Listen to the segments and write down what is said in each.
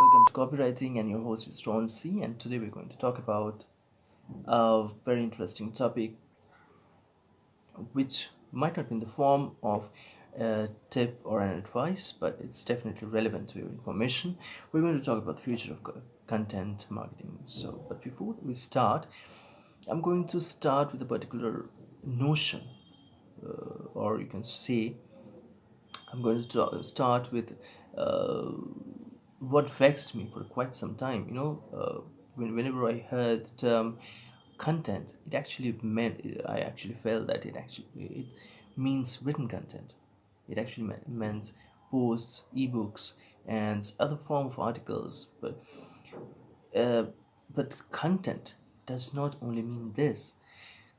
Welcome to Copywriting, and your host is Ron C. And today we're going to talk about a very interesting topic, which might not be in the form of a tip or an advice, but it's definitely relevant to your information. We're going to talk about the future of content marketing. But before we start, I'm going to start with a particular notion, or you can say, I'm going to start with uh, what vexed me for quite some time. Whenever I heard the term content, it actually meant I actually felt that it means written content. It actually meant posts, ebooks, and other form of articles. Uh, but content does not only mean this.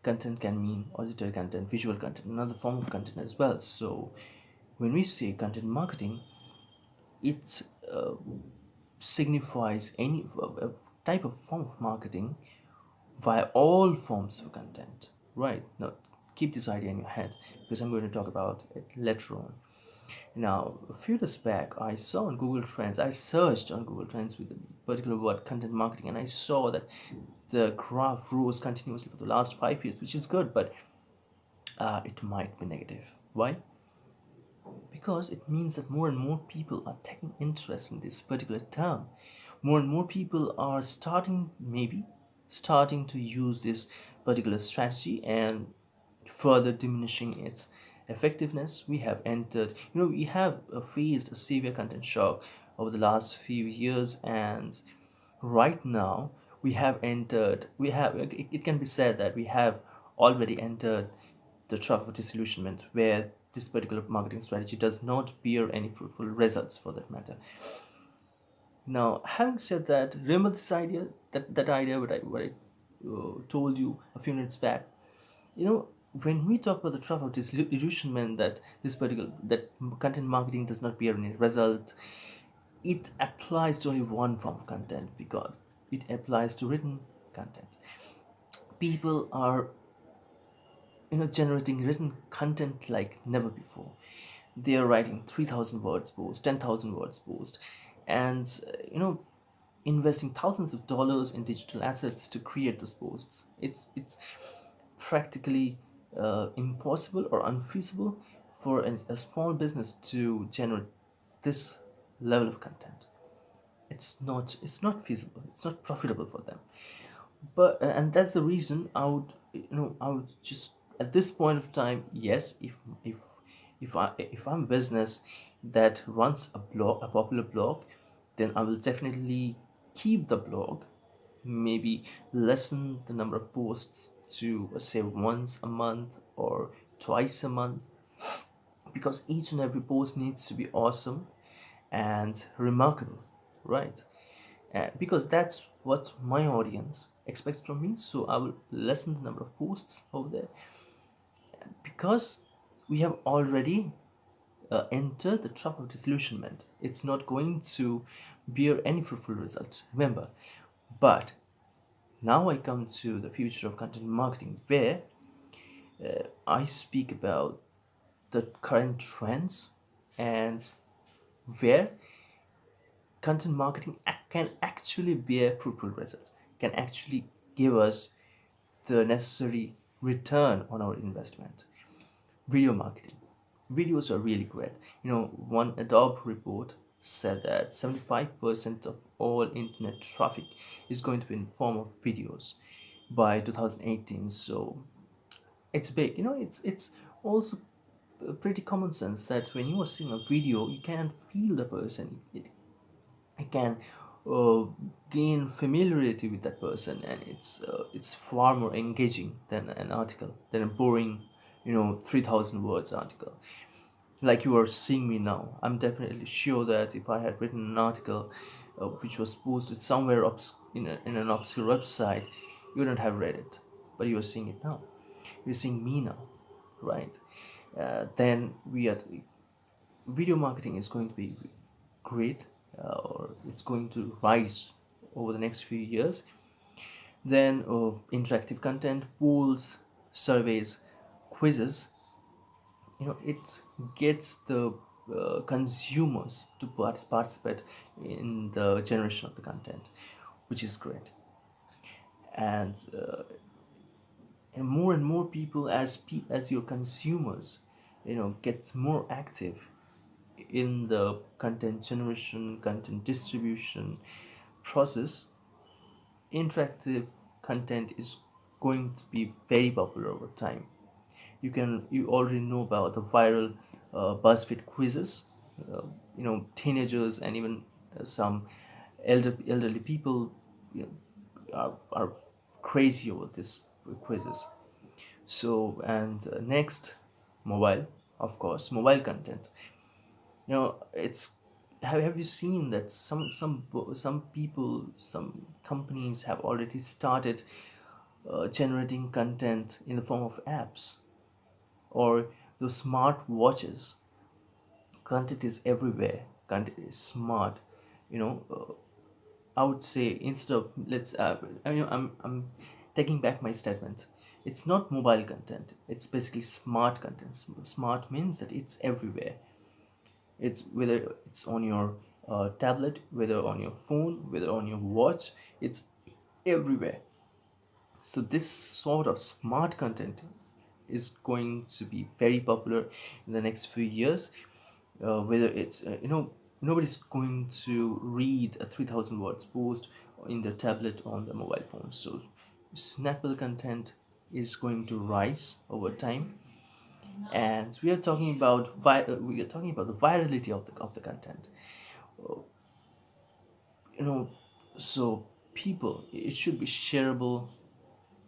Content can mean auditory content, visual content, another form of content as well. So when we say content marketing, it signifies any type of form of marketing via all forms of content. Right now, keep this idea in your head because I'm going to talk about it later on. Now, a few days back, I saw on Google Trends, I searched on Google Trends with a particular word content marketing, and I saw that the graph rose continuously for the last 5 years, which is good, but it might be negative. Why? Because it means that more and more people are taking interest in this particular term. More and more people are starting to use this particular strategy and further diminishing its effectiveness. We have faced a severe content shock over the last few years, and right now it can be said that we have already entered the trough of disillusionment, where this particular marketing strategy does not bear any fruitful results for that matter. Now, having said that, remember this idea, that idea what I told you a few minutes back. You know, when we talk about the trough of disillusionment, that content marketing does not bear any result, it applies to only one form of content, because it applies to written content. People are generating written content like never before. They are writing 3,000 words post, 10,000 words post, and investing thousands of dollars in digital assets to create those posts. It's practically impossible or unfeasible for a small business to generate this level of content. It's not feasible, it's not profitable for them. But and that's the reason I would just, at this point of time, yes, if I'm a business that runs a popular blog, then I will definitely keep the blog, maybe lessen the number of posts to say once a month or twice a month, because each and every post needs to be awesome and remarkable, right? Because that's what my audience expects from me. So I will lessen the number of posts over there, because we have already entered the trap of disillusionment. It's not going to bear any fruitful result, remember. But now I come to the future of content marketing, where I speak about the current trends, and where content marketing can actually bear fruitful results, can actually give us the necessary return on our investment. Video marketing. Videos are really great. One Adobe report said that 75% of all internet traffic is going to be in the form of videos by 2018. So it's big. It's also pretty common sense that when you are seeing a video, you can feel the person. I can uh, gain familiarity with that person, and it's far more engaging than an article, than a boring 3,000 words article. Like you are seeing me now, I'm definitely sure that if I had written an article which was posted somewhere in an obscure website, you wouldn't have read it. But you are seeing it now, you're seeing me now, right? Then we are video marketing is going to be great, or it's going to rise over the next few years. Then interactive content, polls, surveys, quizzes. It gets the consumers to participate in the generation of the content, which is great. And and more people, as your consumers, gets more active in the content generation, content distribution process. Interactive content is going to be very popular over time. You already know about the viral BuzzFeed quizzes. uh, Teenagers and even some elderly people, are crazy over this quizzes. So, and next, mobile, of course, mobile content. It's have you seen that some people, some companies have already started generating content in the form of apps or those smart watches. Content is everywhere, content is smart. you know uh, I would say, instead of, let's I'm taking back my statement. It's not mobile content, it's basically smart content. Smart means that it's everywhere. It's whether it's on your tablet, whether on your phone, whether on your watch, it's everywhere. So this sort of smart content is going to be very popular in the next few years. Whether it's nobody's going to read a 3,000 words post in the tablet on the mobile phone. So snackable content is going to rise over time. And we are talking about the virality of the content. Uh, you know so people, it should be shareable,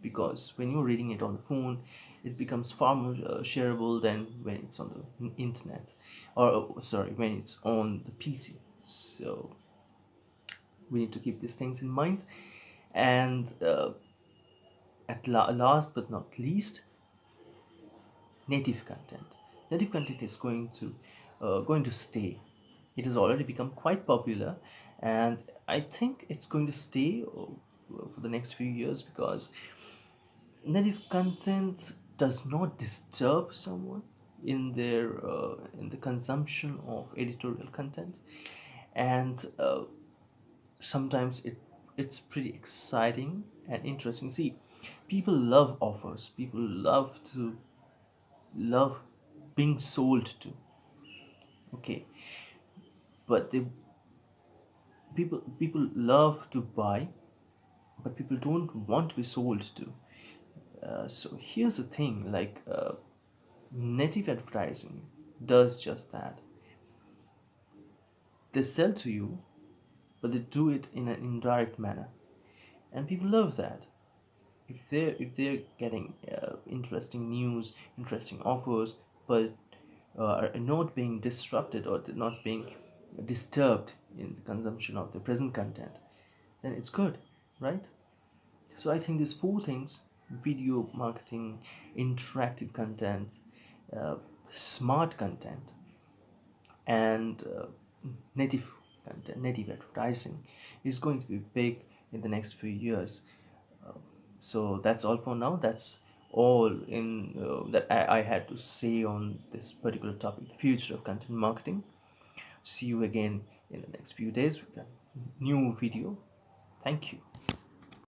because when you're reading it on the phone, it becomes far more shareable than when it's on the internet, or sorry, when it's on the PC. So we need to keep these things in mind. And last but not least, native content. Native content is going to stay. It has already become quite popular, and I think it's going to stay for the next few years, because native content does not disturb someone in the consumption of editorial content. And sometimes it's pretty exciting and interesting. See, people love offers, people love being sold to. Okay, but people love to buy, but people don't want to be sold to. So here's the thing, like, native advertising does just that. They sell to you, but they do it in an indirect manner, and people love that. If they're getting interesting news, interesting offers, but are not being disrupted, or not being disturbed in the consumption of the present content, then it's good, right? So I think these four things: video marketing, interactive content, uh, smart content, and native content, native advertising, is going to be big in the next few years. So that's all for now. That's all in that I had to say on this particular topic, the future of content marketing. See you again in the next few days with a new video. Thank you.